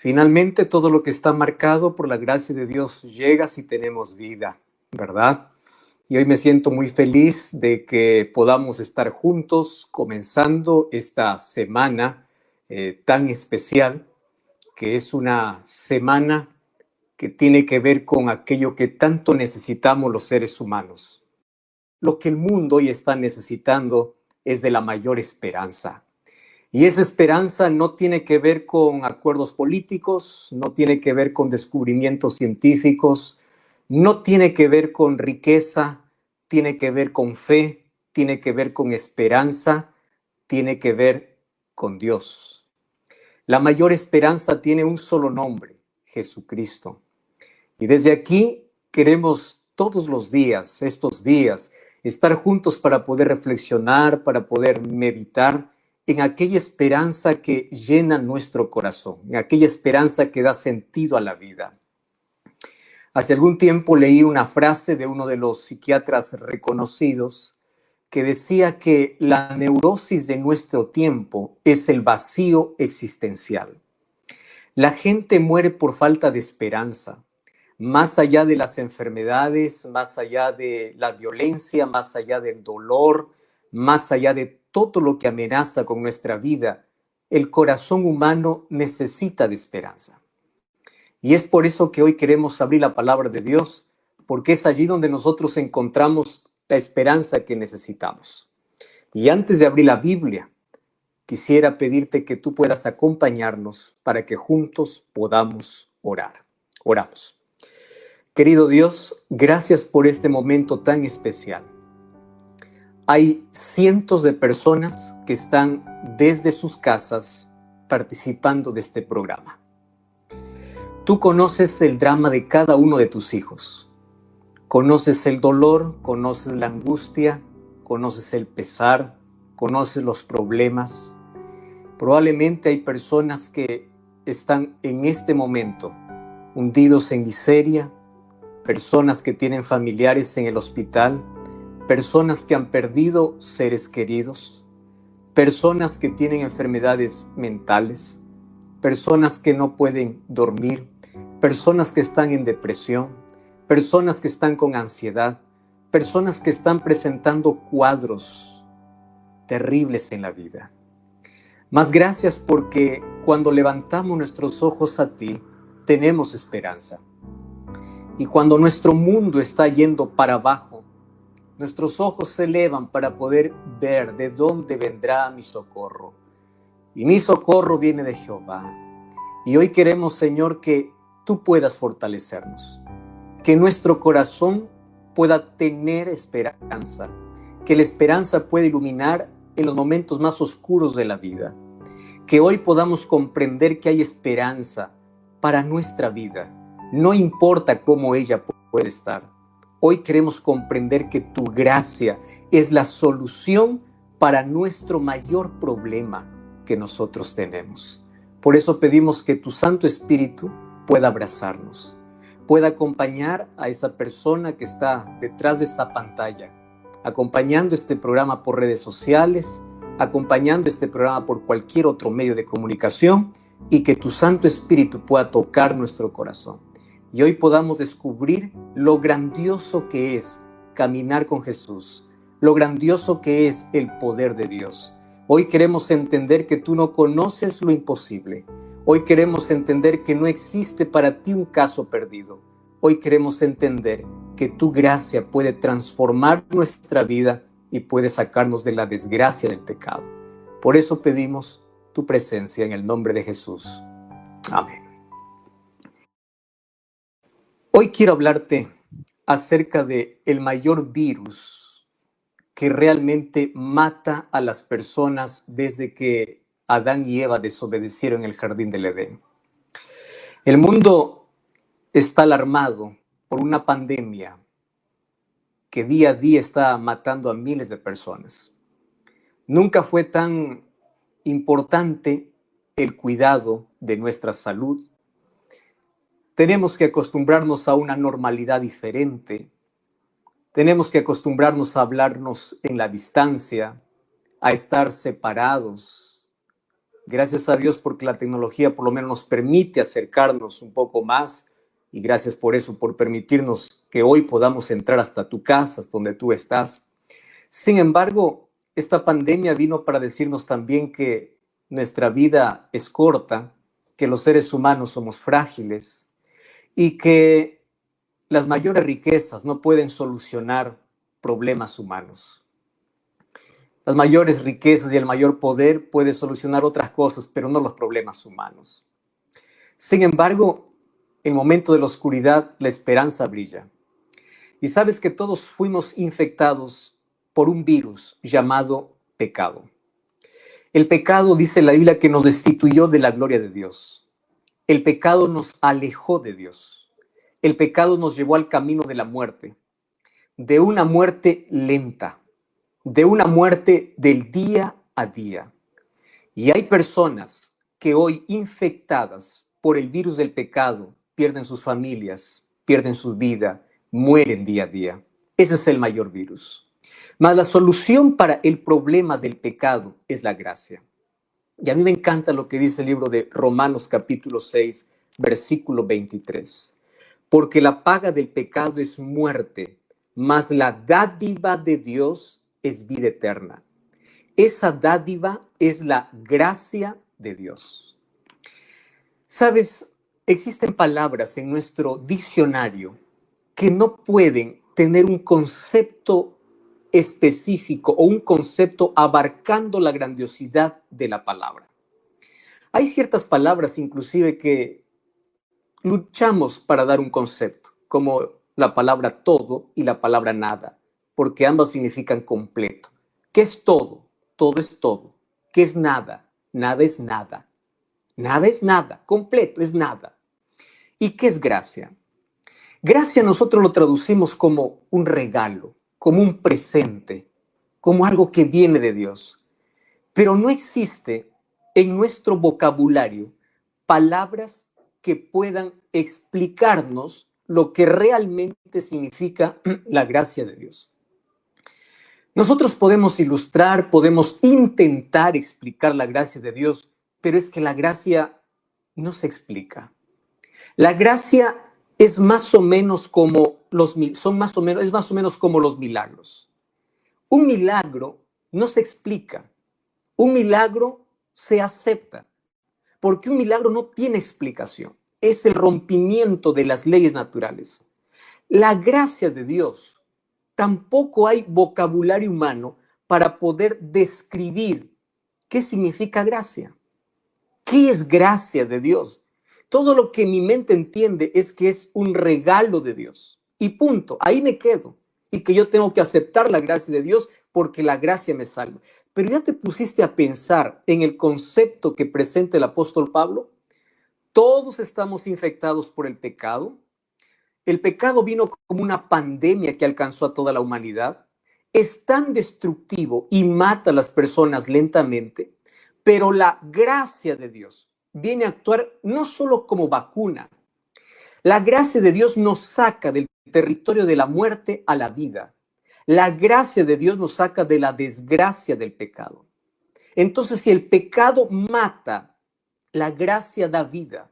Finalmente, todo lo que está marcado por la gracia de Dios llega si tenemos vida, ¿verdad? Y hoy me siento muy feliz de que podamos estar juntos comenzando esta semana tan especial, que es una semana que tiene que ver con aquello que tanto necesitamos los seres humanos. Lo que el mundo hoy está necesitando es de la mayor esperanza. Y esa esperanza no tiene que ver con acuerdos políticos, no tiene que ver con descubrimientos científicos, no tiene que ver con riqueza, tiene que ver con fe, tiene que ver con esperanza, tiene que ver con Dios. La mayor esperanza tiene un solo nombre, Jesucristo. Y desde aquí queremos todos los días, estos días, estar juntos para poder reflexionar, para poder meditar en aquella esperanza que llena nuestro corazón, en aquella esperanza que da sentido a la vida. Hace algún tiempo leí una frase de uno de los psiquiatras reconocidos que decía que la neurosis de nuestro tiempo es el vacío existencial. La gente muere por falta de esperanza. Más allá de las enfermedades, más allá de la violencia, más allá del dolor, más allá de todo lo que amenaza con nuestra vida, el corazón humano necesita de esperanza. Y es por eso que hoy queremos abrir la palabra de Dios, porque es allí donde nosotros encontramos la esperanza que necesitamos. Y antes de abrir la Biblia, quisiera pedirte que tú puedas acompañarnos para que juntos podamos orar. Oramos. Querido Dios, gracias por este momento tan especial. Hay cientos de personas que están desde sus casas participando de este programa. Tú conoces el drama de cada uno de tus hijos. Conoces el dolor, conoces la angustia, conoces el pesar, conoces los problemas. Probablemente hay personas que están en este momento hundidos en miseria, personas que tienen familiares en el hospital, personas que han perdido seres queridos, personas que tienen enfermedades mentales, personas que no pueden dormir, personas que están en depresión, personas que están con ansiedad, personas que están presentando cuadros terribles en la vida. Mas gracias porque cuando levantamos nuestros ojos a ti, tenemos esperanza. Y cuando nuestro mundo está yendo para abajo, nuestros ojos se elevan para poder ver de dónde vendrá mi socorro. Y mi socorro viene de Jehová. Y hoy queremos, Señor, que tú puedas fortalecernos, que nuestro corazón pueda tener esperanza, que la esperanza pueda iluminar en los momentos más oscuros de la vida, que hoy podamos comprender que hay esperanza para nuestra vida. No importa cómo ella puede estar. Hoy queremos comprender que tu gracia es la solución para nuestro mayor problema que nosotros tenemos. Por eso pedimos que tu Santo Espíritu pueda abrazarnos, pueda acompañar a esa persona que está detrás de esa pantalla, acompañando este programa por redes sociales, acompañando este programa por cualquier otro medio de comunicación, y que tu Santo Espíritu pueda tocar nuestro corazón. Y hoy podamos descubrir lo grandioso que es caminar con Jesús, lo grandioso que es el poder de Dios. Hoy queremos entender que tú no conoces lo imposible. Hoy queremos entender que no existe para ti un caso perdido. Hoy queremos entender que tu gracia puede transformar nuestra vida y puede sacarnos de la desgracia del pecado. Por eso pedimos tu presencia en el nombre de Jesús. Amén. Hoy quiero hablarte acerca de el mayor virus que realmente mata a las personas desde que Adán y Eva desobedecieron en el jardín del Edén. El mundo está alarmado por una pandemia que día a día está matando a miles de personas. Nunca fue tan importante el cuidado de nuestra salud. Tenemos que acostumbrarnos a una normalidad diferente. Tenemos que acostumbrarnos a hablarnos en la distancia, a estar separados. Gracias a Dios porque la tecnología por lo menos nos permite acercarnos un poco más y gracias por eso, por permitirnos que hoy podamos entrar hasta tu casa, hasta donde tú estás. Sin embargo, esta pandemia vino para decirnos también que nuestra vida es corta, que los seres humanos somos frágiles y que las mayores riquezas no pueden solucionar problemas humanos. Las mayores riquezas y el mayor poder pueden solucionar otras cosas, pero no los problemas humanos. Sin embargo, en el momento de la oscuridad, la esperanza brilla. Y sabes que todos fuimos infectados por un virus llamado pecado. El pecado, dice la Biblia, que nos destituyó de la gloria de Dios. El pecado nos alejó de Dios. El pecado nos llevó al camino de la muerte, de una muerte lenta, de una muerte del día a día. Y hay personas que hoy infectadas por el virus del pecado pierden sus familias, pierden su vida, mueren día a día. Ese es el mayor virus. Mas la solución para el problema del pecado es la gracia. Y a mí me encanta lo que dice el libro de Romanos capítulo 6, versículo 23. Porque la paga del pecado es muerte, mas la dádiva de Dios es vida eterna. Esa dádiva es la gracia de Dios. Sabes, existen palabras en nuestro diccionario que no pueden tener un concepto específico o un concepto abarcando la grandiosidad de la palabra. Hay ciertas palabras inclusive que luchamos para dar un concepto, como la palabra todo y la palabra nada, porque ambas significan completo. ¿Qué es todo? Todo es todo. ¿Qué es nada? Nada es nada. Nada es nada. Completo es nada. ¿Y qué es gracia? Gracia nosotros lo traducimos como un regalo, como un presente, como algo que viene de Dios. Pero no existe en nuestro vocabulario palabras que puedan explicarnos lo que realmente significa la gracia de Dios. Nosotros podemos ilustrar, podemos intentar explicar la gracia de Dios, pero es que la gracia no se explica. La gracia es más o menos como los milagros. Un milagro no se explica. Un milagro se acepta, porque un milagro no tiene explicación. Es el rompimiento de las leyes naturales. La gracia de Dios, tampoco hay vocabulario humano para poder describir qué significa gracia. ¿Qué es gracia de Dios? Todo lo que mi mente entiende es que es un regalo de Dios. Y punto, ahí me quedo. Y que yo tengo que aceptar la gracia de Dios porque la gracia me salva. Pero ya te pusiste a pensar en el concepto que presenta el apóstol Pablo. Todos estamos infectados por el pecado. El pecado vino como una pandemia que alcanzó a toda la humanidad. Es tan destructivo y mata a las personas lentamente, pero la gracia de Dios viene a actuar no solo como vacuna. La gracia de Dios nos saca del territorio de la muerte a la vida. La gracia de Dios nos saca de la desgracia del pecado. Entonces, si el pecado mata, la gracia da vida.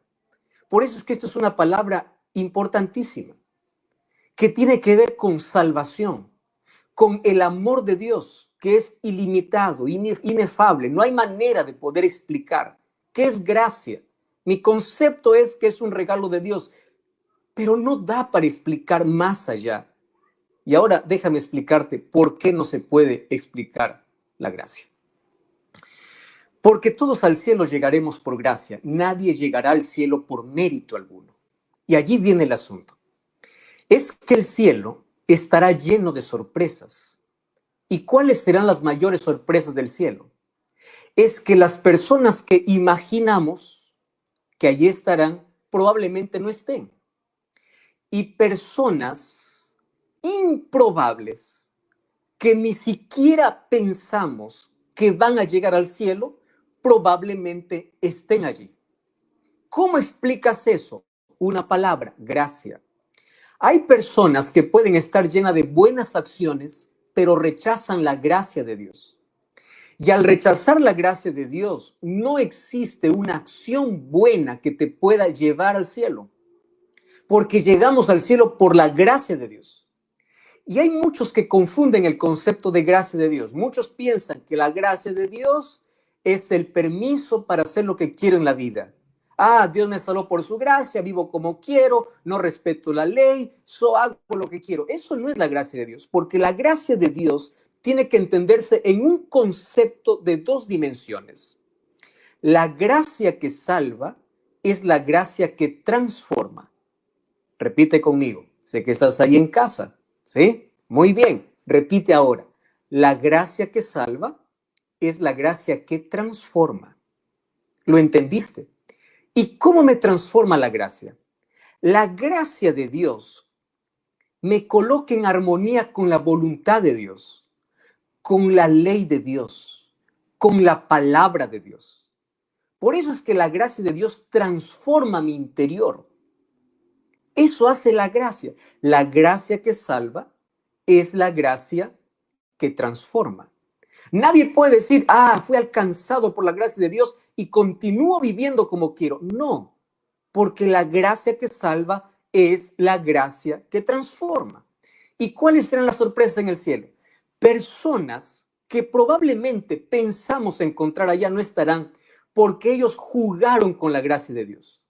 Por eso es que esto es una palabra importantísima, que tiene que ver con salvación, con el amor de Dios, que es ilimitado, inefable. No hay manera de poder explicar qué es gracia. Mi concepto es que es un regalo de Dios, pero no da para explicar más allá. Y ahora déjame explicarte por qué no se puede explicar la gracia. Porque todos al cielo llegaremos por gracia. Nadie llegará al cielo por mérito alguno. Y allí viene el asunto. Es que el cielo estará lleno de sorpresas. ¿Y cuáles serán las mayores sorpresas del cielo? Es que las personas que imaginamos que allí estarán probablemente no estén. Y personas improbables que ni siquiera pensamos que van a llegar al cielo, probablemente estén allí. ¿Cómo explicas eso? Una palabra: gracia. Hay personas que pueden estar llenas de buenas acciones, pero rechazan la gracia de Dios. Y al rechazar la gracia de Dios, no existe una acción buena que te pueda llevar al cielo, porque llegamos al cielo por la gracia de Dios. Y hay muchos que confunden el concepto de gracia de Dios. Muchos piensan que la gracia de Dios es el permiso para hacer lo que quiero en la vida. Ah, Dios me salvó por su gracia, vivo como quiero, no respeto la ley, hago lo que quiero. Eso no es la gracia de Dios, porque la gracia de Dios tiene que entenderse en un concepto de dos dimensiones. La gracia que salva es la gracia que transforma. Repite conmigo, sé que estás ahí en casa, ¿sí? Muy bien, repite ahora. La gracia que salva es la gracia que transforma. ¿Lo entendiste? ¿Y cómo me transforma la gracia? La gracia de Dios me coloca en armonía con la voluntad de Dios, con la ley de Dios, con la palabra de Dios. Por eso es que la gracia de Dios transforma mi interior. Eso hace la gracia. La gracia que salva es la gracia que transforma. Nadie puede decir, fui alcanzado por la gracia de Dios y continúo viviendo como quiero. No, porque la gracia que salva es la gracia que transforma. ¿Y cuáles serán las sorpresas en el cielo? Personas que probablemente pensamos encontrar allá no estarán porque ellos jugaron con la gracia de Dios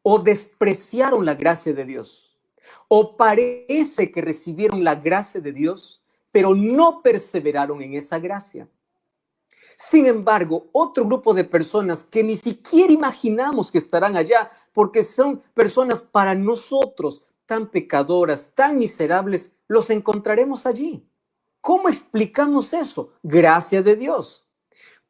o despreciaron la gracia de Dios o parece que recibieron la gracia de Dios pero no perseveraron en esa gracia. Sin embargo, otro grupo de personas que ni siquiera imaginamos que estarán allá, porque son personas para nosotros tan pecadoras, tan miserables, los encontraremos allí. ¿Cómo explicamos eso? Gracia de Dios.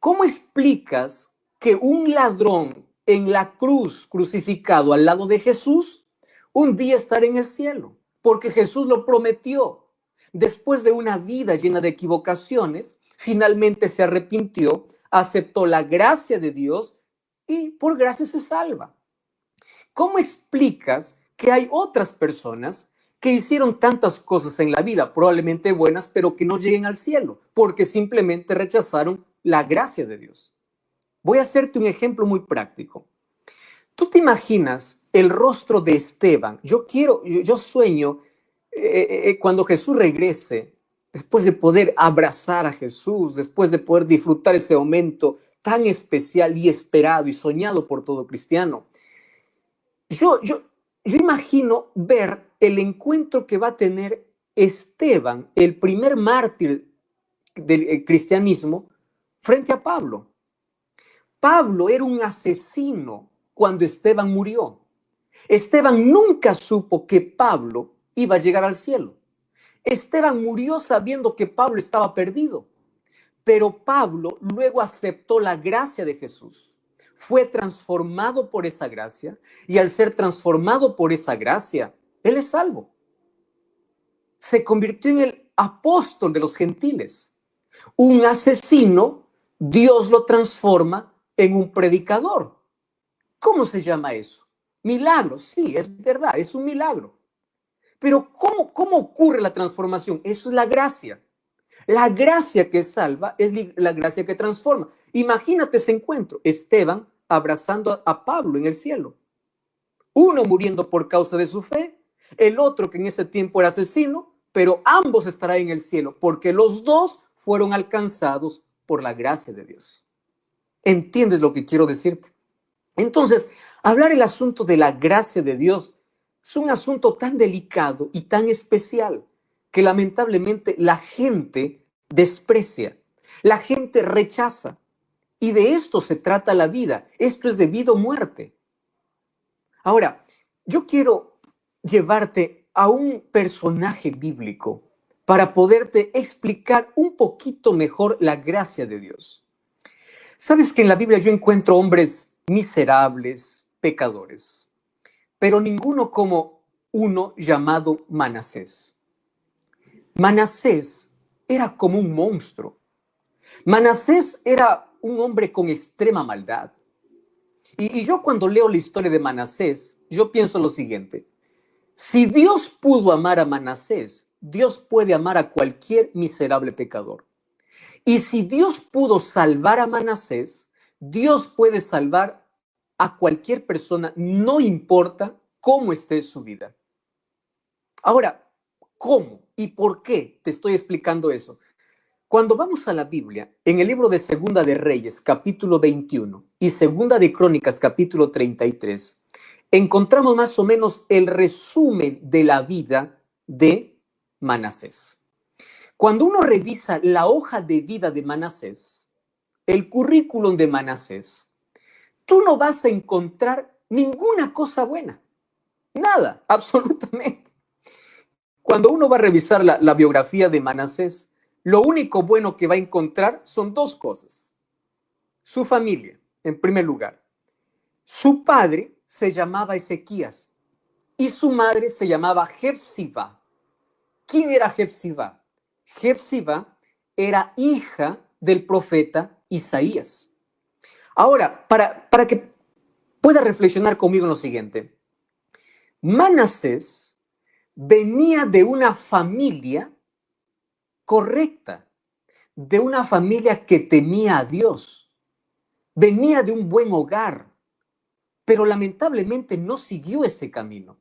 ¿Cómo explicas que un ladrón en la cruz, crucificado al lado de Jesús, un día estará en el cielo? Porque Jesús lo prometió. Después de una vida llena de equivocaciones, finalmente se arrepintió, aceptó la gracia de Dios y por gracia se salva. ¿Cómo explicas que hay otras personas que hicieron tantas cosas en la vida, probablemente buenas, pero que no lleguen al cielo, porque simplemente rechazaron la gracia de Dios? Voy a hacerte un ejemplo muy práctico. ¿Tú te imaginas el rostro de Esteban? Yo sueño cuando Jesús regrese, después de poder abrazar a Jesús, después de poder disfrutar ese momento tan especial y esperado y soñado por todo cristiano. Yo imagino ver el encuentro que va a tener Esteban, el primer mártir del cristianismo, frente a Pablo. Pablo era un asesino cuando Esteban murió. Esteban nunca supo que Pablo iba a llegar al cielo. Esteban murió sabiendo que Pablo estaba perdido, pero Pablo luego aceptó la gracia de Jesús. Fue transformado por esa gracia y al ser transformado por esa gracia, él es salvo. Se convirtió en el apóstol de los gentiles. Un asesino, Dios lo transforma en un predicador. ¿Cómo se llama eso? Milagro, sí, es verdad, es un milagro. Pero ¿cómo ocurre la transformación? Eso es la gracia. La gracia que salva es la gracia que transforma. Imagínate ese encuentro, Esteban abrazando a Pablo en el cielo. Uno muriendo por causa de su fe, el otro que en ese tiempo era asesino, pero ambos estarán en el cielo porque los dos fueron alcanzados por la gracia de Dios. ¿Entiendes lo que quiero decirte? Entonces, hablar el asunto de la gracia de Dios es un asunto tan delicado y tan especial que lamentablemente la gente desprecia, la gente rechaza. Y de esto se trata la vida. Esto es de vida o muerte. Ahora, yo quiero llevarte a un personaje bíblico para poderte explicar un poquito mejor la gracia de Dios. Sabes que en la Biblia yo encuentro hombres miserables, pecadores, pero ninguno como uno llamado Manasés. Manasés era como un monstruo. Manasés era un hombre con extrema maldad. Y yo cuando leo la historia de Manasés, yo pienso lo siguiente. Si Dios pudo amar a Manasés, Dios puede amar a cualquier miserable pecador. Y si Dios pudo salvar a Manasés, Dios puede salvar a cualquier persona, no importa cómo esté su vida. Ahora, ¿cómo y por qué te estoy explicando eso? Cuando vamos a la Biblia, en el libro de Segunda de Reyes, capítulo 21, y Segunda de Crónicas, capítulo 33, encontramos más o menos el resumen de la vida de Manasés. Cuando uno revisa la hoja de vida de Manasés, el currículum de Manasés, tú no vas a encontrar ninguna cosa buena. Nada, absolutamente. Cuando uno va a revisar la biografía de Manasés, lo único bueno que va a encontrar son dos cosas. Su familia, en primer lugar. Su padre se llamaba Ezequías y su madre se llamaba Jefsiba. ¿Quién era Jefsiba? Jefsiba era hija del profeta Isaías. Ahora, para que pueda reflexionar conmigo en lo siguiente. Manasés venía de una familia correcta, de una familia que temía a Dios. Venía de un buen hogar, pero lamentablemente no siguió ese camino.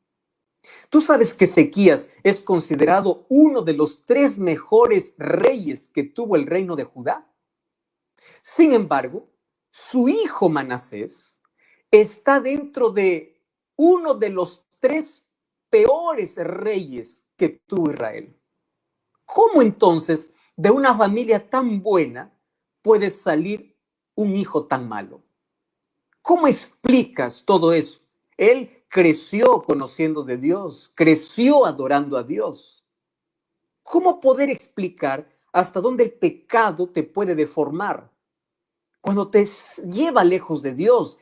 Tú sabes que Ezequías es considerado uno de los 3 mejores reyes que tuvo el reino de Judá. Sin embargo, su hijo Manasés está dentro de uno de los 3 peores reyes que tuvo Israel. ¿Cómo entonces de una familia tan buena puede salir un hijo tan malo? ¿Cómo explicas todo eso? Él creció conociendo de Dios, creció adorando a Dios. ¿Cómo poder explicar hasta dónde el pecado te puede deformar? Cuando te lleva lejos de Dios,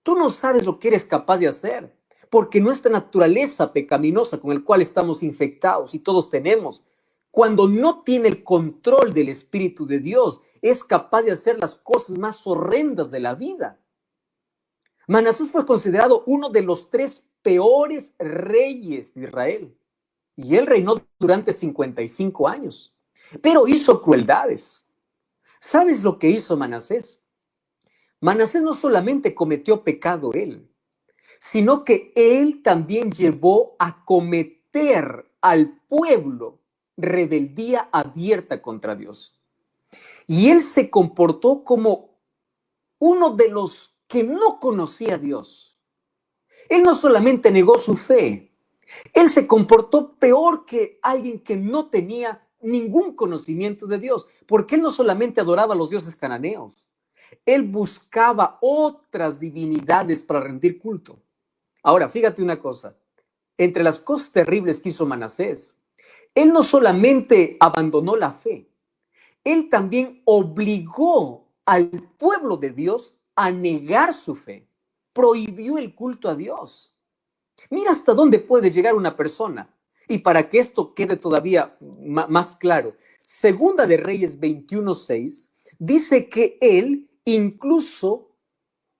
tú no sabes lo que eres capaz de hacer, porque nuestra naturaleza pecaminosa con el cual estamos infectados y todos tenemos, cuando no tiene el control del Espíritu de Dios, es capaz de hacer las cosas más horrendas de la vida. Manasés fue considerado uno de los 3 peores reyes de Israel. Y él reinó durante 55 años, pero hizo crueldades. ¿Sabes lo que hizo Manasés? Manasés no solamente cometió pecado él, sino que él también llevó a cometer al pueblo rebeldía abierta contra Dios. Y él se comportó como uno de los que no conocía a Dios. Él no solamente negó su fe, él se comportó peor que alguien que no tenía ningún conocimiento de Dios, porque él no solamente adoraba a los dioses cananeos, él buscaba otras divinidades para rendir culto. Ahora, fíjate una cosa, entre las cosas terribles que hizo Manasés, él no solamente abandonó la fe, él también obligó al pueblo de Dios a negar su fe, prohibió el culto a Dios. Mira hasta dónde puede llegar una persona. Y para que esto quede todavía más claro, Segunda de Reyes 21:6 dice que él incluso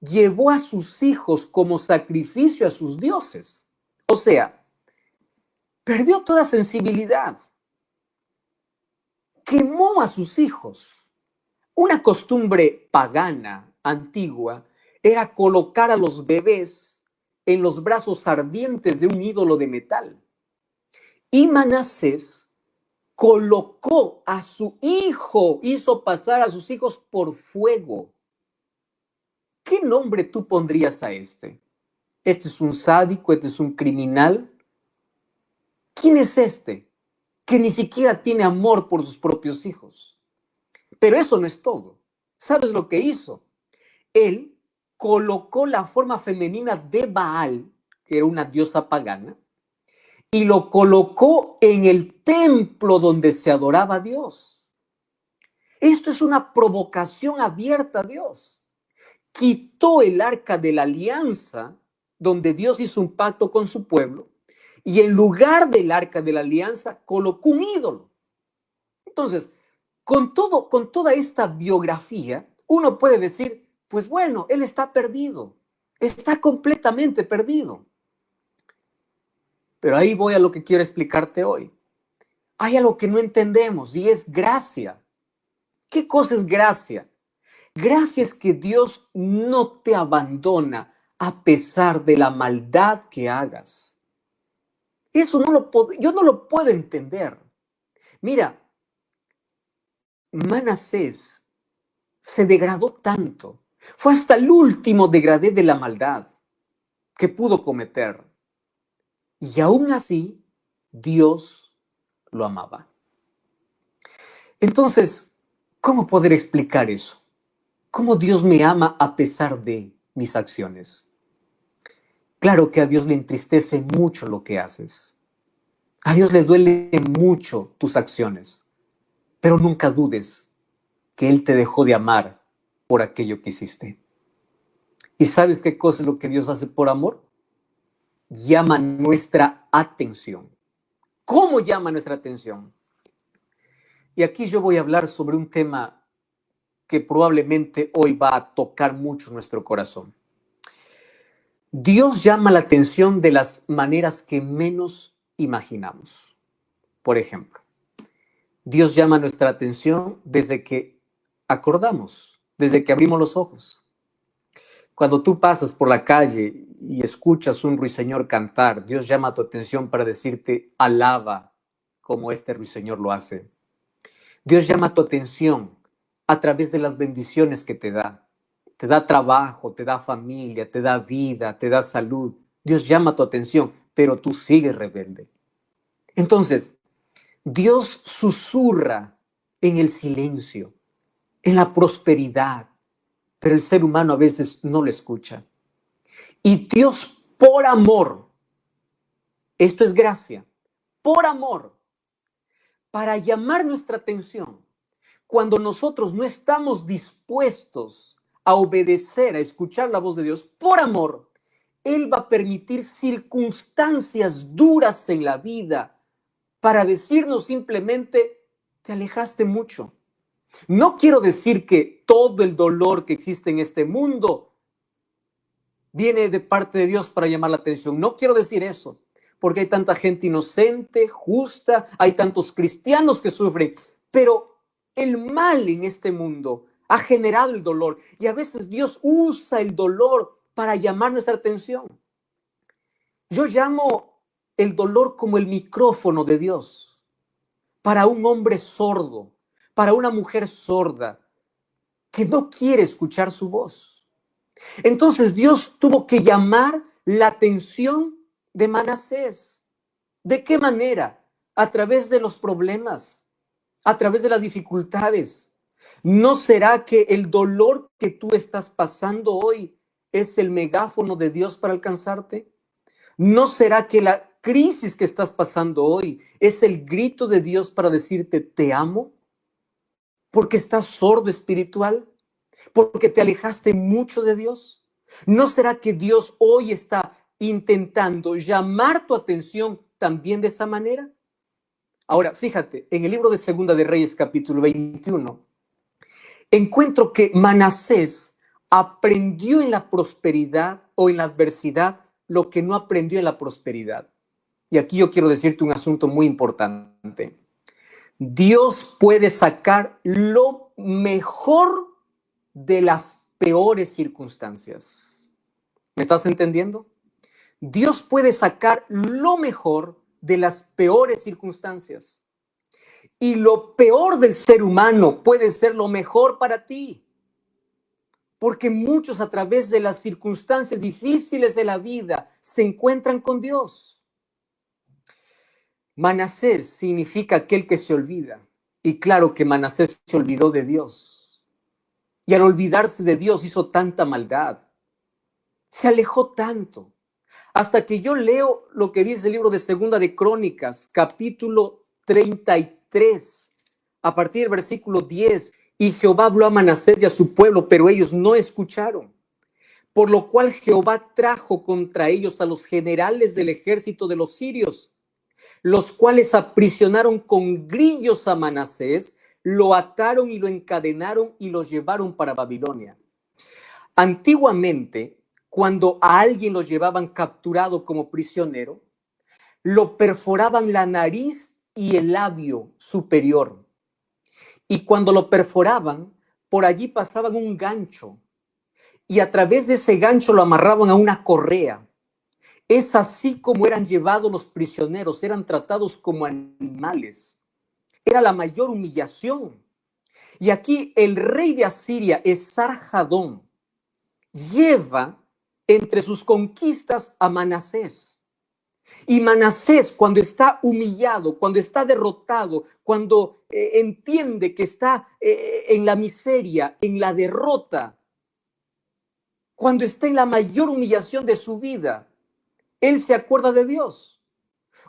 llevó a sus hijos como sacrificio a sus dioses. O sea, perdió toda sensibilidad. Quemó a sus hijos. Una costumbre pagana, antigua, era colocar a los bebés en los brazos ardientes de un ídolo de metal. Y Manasés colocó a su hijo, hizo pasar a sus hijos por fuego. ¿Qué nombre tú pondrías a este? ¿Este es un sádico? ¿Este es un criminal? ¿Quién es este? Que ni siquiera tiene amor por sus propios hijos. Pero eso no es todo. ¿Sabes lo que hizo? Él colocó la forma femenina de Baal, que era una diosa pagana, y lo colocó en el templo donde se adoraba a Dios. Esto es una provocación abierta a Dios. Quitó el arca de la alianza, donde Dios hizo un pacto con su pueblo, y en lugar del arca de la alianza colocó un ídolo. Entonces, con toda esta biografía, uno puede decir, pues bueno, él está perdido, está completamente perdido. Pero ahí voy a lo que quiero explicarte hoy. Hay algo que no entendemos y es gracia. ¿Qué cosa es gracia? Gracia es que Dios no te abandona a pesar de la maldad que hagas. Eso yo no lo puedo entender. Mira, Manasés se degradó tanto. Fue hasta el último degradé de la maldad que pudo cometer. Y aún así, Dios lo amaba. Entonces, ¿cómo poder explicar eso? ¿Cómo Dios me ama a pesar de mis acciones? Claro que a Dios le entristece mucho lo que haces. A Dios le duele mucho tus acciones. Pero nunca dudes que Él te dejó de amar por aquello que hiciste. ¿Y sabes qué cosa es lo que Dios hace por amor? Llama nuestra atención. ¿Cómo llama nuestra atención? Y aquí yo voy a hablar sobre un tema que probablemente hoy va a tocar mucho nuestro corazón. Dios llama la atención de las maneras que menos imaginamos. Por ejemplo, Dios llama nuestra atención desde que acordamos, desde que abrimos los ojos. Cuando tú pasas por la calle y escuchas un ruiseñor cantar, Dios llama tu atención para decirte, alaba como este ruiseñor lo hace. Dios llama tu atención a través de las bendiciones que te da. Te da trabajo, te da familia, te da vida, te da salud. Dios llama tu atención, pero tú sigues rebelde. Entonces, Dios susurra en el silencio, en la prosperidad, pero el ser humano a veces no lo escucha. Y Dios, por amor, esto es gracia, por amor, para llamar nuestra atención, cuando nosotros no estamos dispuestos a obedecer, a escuchar la voz de Dios, por amor, Él va a permitir circunstancias duras en la vida para decirnos simplemente, te alejaste mucho. No quiero decir que todo el dolor que existe en este mundo viene de parte de Dios para llamar la atención. No quiero decir eso, porque hay tanta gente inocente, justa, hay tantos cristianos que sufren, pero el mal en este mundo ha generado el dolor y a veces Dios usa el dolor para llamar nuestra atención. Yo llamo el dolor como el micrófono de Dios para un hombre sordo, para una mujer sorda que no quiere escuchar su voz. Entonces Dios tuvo que llamar la atención de Manasés. ¿De qué manera? A través de los problemas, a través de las dificultades. ¿No será que el dolor que tú estás pasando hoy es el megáfono de Dios para alcanzarte? ¿No será que la crisis que estás pasando hoy es el grito de Dios para decirte te amo? ¿Porque estás sordo espiritual? ¿Porque te alejaste mucho de Dios? ¿No será que Dios hoy está intentando llamar tu atención también de esa manera? Ahora, fíjate, en el libro de Segunda de Reyes, capítulo 21, encuentro que Manasés aprendió en la prosperidad o en la adversidad lo que no aprendió en la prosperidad. Y aquí yo quiero decirte un asunto muy importante. Dios puede sacar lo mejor de las peores circunstancias. ¿Me estás entendiendo? Dios puede sacar lo mejor de las peores circunstancias. Y lo peor del ser humano puede ser lo mejor para ti. Porque muchos a través de las circunstancias difíciles de la vida se encuentran con Dios. Manasés significa aquel que se olvida. Y claro que Manasés se olvidó de Dios. Y al olvidarse de Dios hizo tanta maldad. Se alejó tanto. Hasta que yo leo lo que dice el libro de Segunda de Crónicas, capítulo 33, a partir del versículo 10. Y Jehová habló a Manasés y a su pueblo, pero ellos no escucharon. Por lo cual Jehová trajo contra ellos a los generales del ejército de los sirios, los cuales aprisionaron con grillos a Manasés, lo ataron y lo encadenaron y lo llevaron para Babilonia. Antiguamente, cuando a alguien lo llevaban capturado como prisionero, lo perforaban la nariz y el labio superior y cuando lo perforaban, por allí pasaban un gancho y a través de ese gancho lo amarraban a una correa. Es así como eran llevados los prisioneros, eran tratados como animales. Era la mayor humillación. Y aquí el rey de Asiria, Esarhadón, lleva entre sus conquistas a Manasés. Y Manasés, cuando está humillado, cuando está derrotado, cuando entiende que está en la miseria, en la derrota, cuando está en la mayor humillación de su vida, él se acuerda de Dios.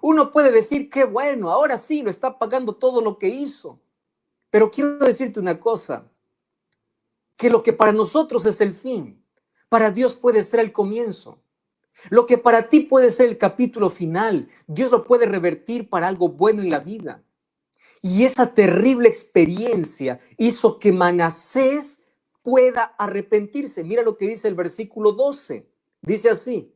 Uno puede decir, qué bueno, ahora sí lo está pagando todo lo que hizo. Pero quiero decirte una cosa, que lo que para nosotros es el fin, para Dios puede ser el comienzo. Lo que para ti puede ser el capítulo final, Dios lo puede revertir para algo bueno en la vida. Y esa terrible experiencia hizo que Manasés pueda arrepentirse. Mira lo que dice el versículo 12. Dice así: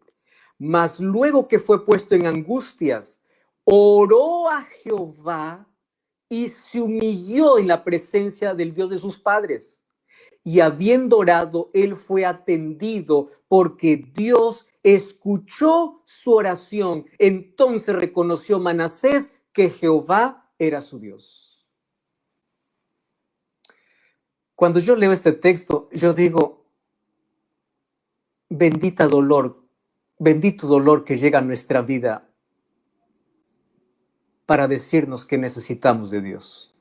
mas luego que fue puesto en angustias, oró a Jehová y se humilló en la presencia del Dios de sus padres. Y habiendo orado, él fue atendido porque Dios escuchó su oración. Entonces reconoció Manasés que Jehová era su Dios. Cuando yo leo este texto, yo digo, bendito dolor que llega a nuestra vida para decirnos que necesitamos de Dios.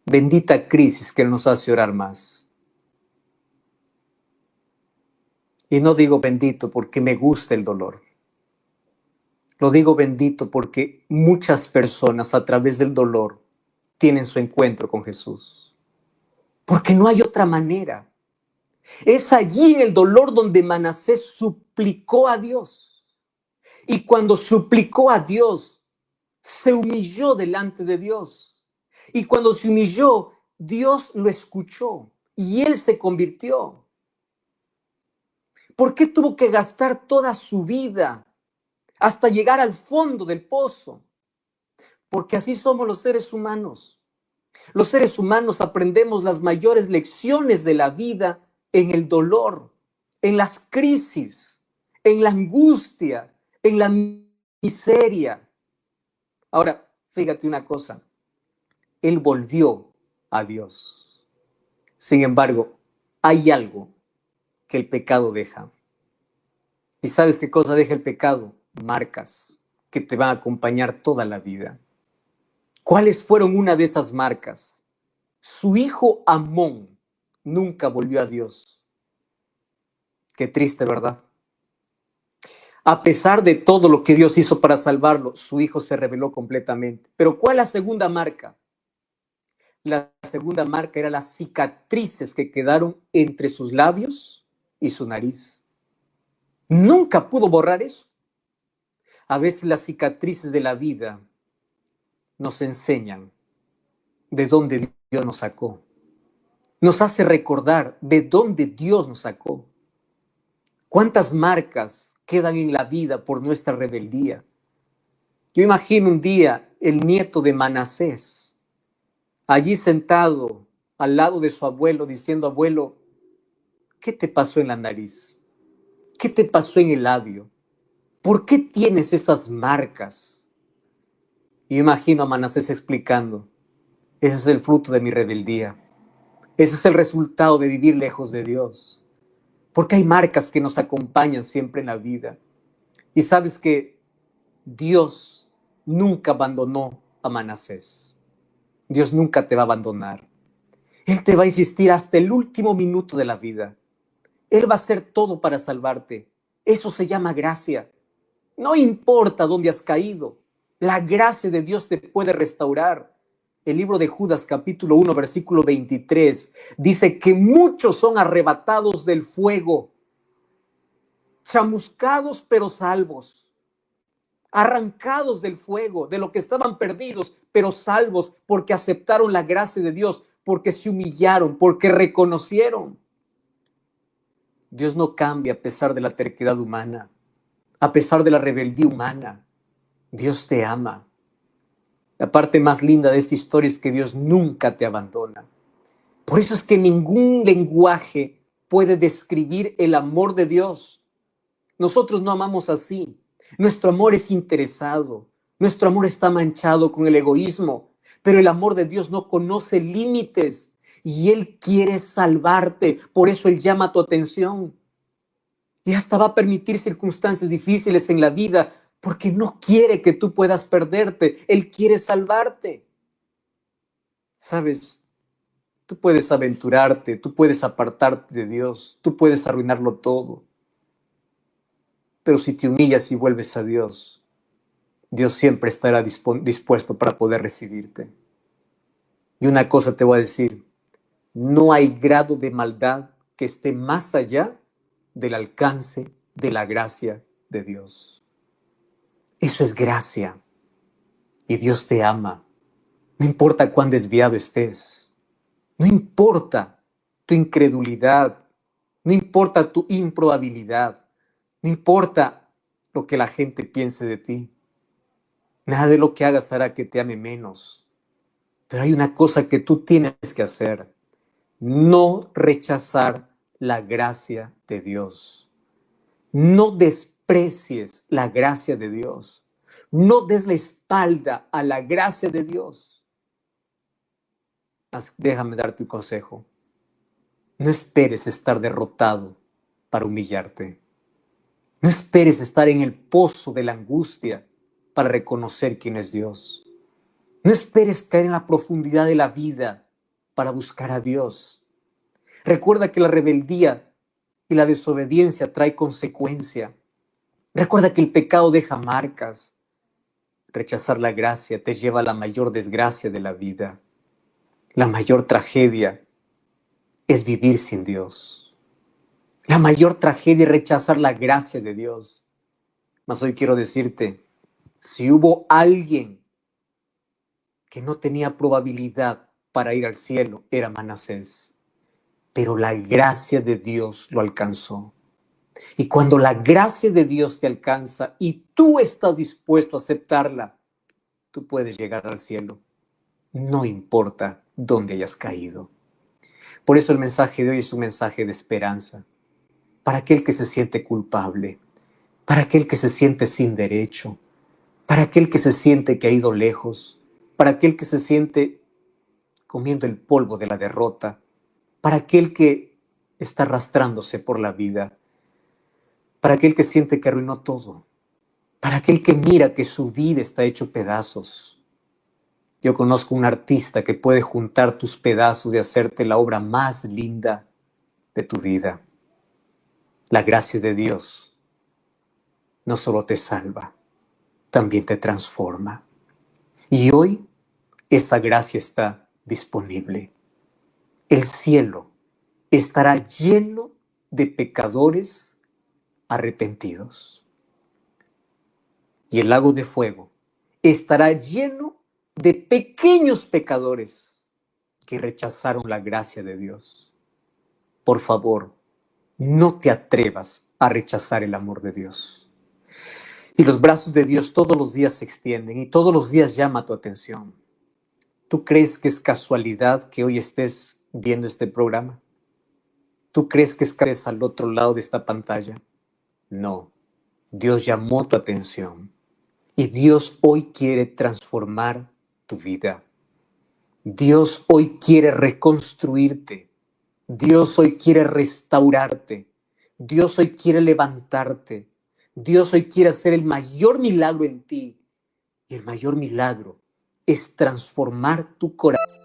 Bendita crisis que nos hace orar más. Y no digo bendito porque me gusta el dolor. Lo digo bendito porque muchas personas a través del dolor tienen su encuentro con Jesús. Porque no hay otra manera. Es allí en el dolor donde Manasés suplicó a Dios. Y cuando suplicó a Dios, se humilló delante de Dios. Y cuando se humilló, Dios lo escuchó y él se convirtió. ¿Por qué tuvo que gastar toda su vida hasta llegar al fondo del pozo? Porque así somos los seres humanos. Los seres humanos aprendemos las mayores lecciones de la vida en el dolor, en las crisis, en la angustia, en la miseria. Ahora, fíjate una cosa. Él volvió a Dios. Sin embargo, hay algo que el pecado deja. ¿Y sabes qué cosa deja el pecado? Marcas que te van a acompañar toda la vida. ¿Cuáles fueron una de esas marcas? Su hijo Amón nunca volvió a Dios. Qué triste, ¿verdad? A pesar de todo lo que Dios hizo para salvarlo, su hijo se rebeló completamente. Pero ¿cuál es la segunda marca? La segunda marca era las cicatrices que quedaron entre sus labios y su nariz. Nunca pudo borrar eso. A veces las cicatrices de la vida nos enseñan de dónde Dios nos sacó. Nos hace recordar de dónde Dios nos sacó. ¿Cuántas marcas quedan en la vida por nuestra rebeldía? Yo imagino un día el nieto de Manasés, allí sentado al lado de su abuelo, diciendo, abuelo, ¿qué te pasó en la nariz? ¿Qué te pasó en el labio? ¿Por qué tienes esas marcas? Y imagino a Manasés explicando, ese es el fruto de mi rebeldía. Ese es el resultado de vivir lejos de Dios. Porque hay marcas que nos acompañan siempre en la vida. Y sabes que Dios nunca abandonó a Manasés. Dios nunca te va a abandonar. Él te va a insistir hasta el último minuto de la vida. Él va a hacer todo para salvarte. Eso se llama gracia. No importa dónde has caído. La gracia de Dios te puede restaurar. El libro de Judas, capítulo 1, versículo 23, dice que muchos son arrebatados del fuego, chamuscados pero salvos, arrancados del fuego, de lo que estaban perdidos, pero salvos porque aceptaron la gracia de Dios, porque se humillaron, porque reconocieron. Dios no cambia a pesar de la terquedad humana, a pesar de la rebeldía humana. Dios te ama. La parte más linda de esta historia es que Dios nunca te abandona. Por eso es que ningún lenguaje puede describir el amor de Dios. Nosotros no amamos así. Nuestro amor es interesado. Nuestro amor está manchado con el egoísmo. Pero el amor de Dios no conoce límites y Él quiere salvarte. Por eso Él llama tu atención. Y hasta va a permitir circunstancias difíciles en la vida porque no quiere que tú puedas perderte. Él quiere salvarte. ¿Sabes? Tú puedes aventurarte, tú puedes apartarte de Dios, tú puedes arruinarlo todo. Pero si te humillas y vuelves a Dios, Dios siempre estará dispuesto para poder recibirte. Y una cosa te voy a decir, no hay grado de maldad que esté más allá del alcance de la gracia de Dios. Eso es gracia. Y Dios te ama. No importa cuán desviado estés. No importa tu incredulidad. No importa tu improbabilidad. No importa lo que la gente piense de ti. Nada de lo que hagas hará que te ame menos. Pero hay una cosa que tú tienes que hacer. No rechazar la gracia de Dios. No desprecies la gracia de Dios. No des la espalda a la gracia de Dios. Déjame darte un consejo. No esperes estar derrotado para humillarte. No esperes estar en el pozo de la angustia para reconocer quién es Dios. No esperes caer en la profundidad de la vida para buscar a Dios. Recuerda que la rebeldía y la desobediencia trae consecuencia. Recuerda que el pecado deja marcas. Rechazar la gracia te lleva a la mayor desgracia de la vida. La mayor tragedia es vivir sin Dios. La mayor tragedia es rechazar la gracia de Dios. Mas hoy quiero decirte, si hubo alguien que no tenía probabilidad para ir al cielo, era Manasés. Pero la gracia de Dios lo alcanzó. Y cuando la gracia de Dios te alcanza y tú estás dispuesto a aceptarla, tú puedes llegar al cielo. No importa dónde hayas caído. Por eso el mensaje de hoy es un mensaje de esperanza. Para aquel que se siente culpable, para aquel que se siente sin derecho, para aquel que se siente que ha ido lejos, para aquel que se siente comiendo el polvo de la derrota, para aquel que está arrastrándose por la vida, para aquel que siente que arruinó todo, para aquel que mira que su vida está hecho pedazos. Yo conozco un artista que puede juntar tus pedazos y hacerte la obra más linda de tu vida. La gracia de Dios no solo te salva, también te transforma. Y hoy esa gracia está disponible. El cielo estará lleno de pecadores arrepentidos. Y el lago de fuego estará lleno de pequeños pecadores que rechazaron la gracia de Dios. Por favor, no te atrevas a rechazar el amor de Dios. Y los brazos de Dios todos los días se extienden y todos los días llama tu atención. ¿Tú crees que es casualidad que hoy estés viendo este programa? ¿Tú crees que estés al otro lado de esta pantalla? No, Dios llamó tu atención y Dios hoy quiere transformar tu vida. Dios hoy quiere reconstruirte. Dios hoy quiere restaurarte. Dios hoy quiere levantarte. Dios hoy quiere hacer el mayor milagro en ti. Y el mayor milagro es transformar tu corazón.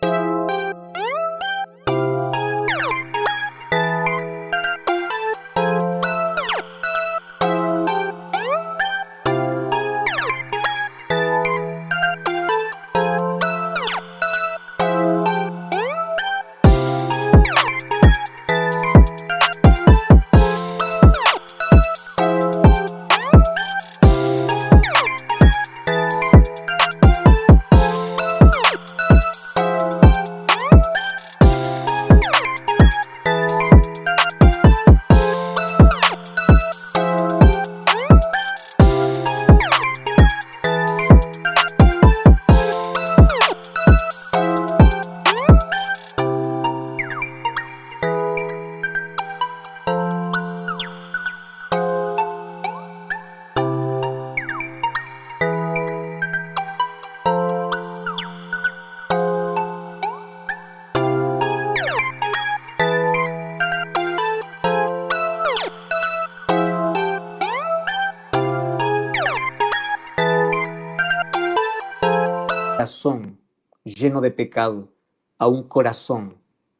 corazón lleno de pecado a un corazón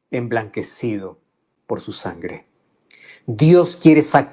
emblanquecido por su sangre. Dios quiere sacar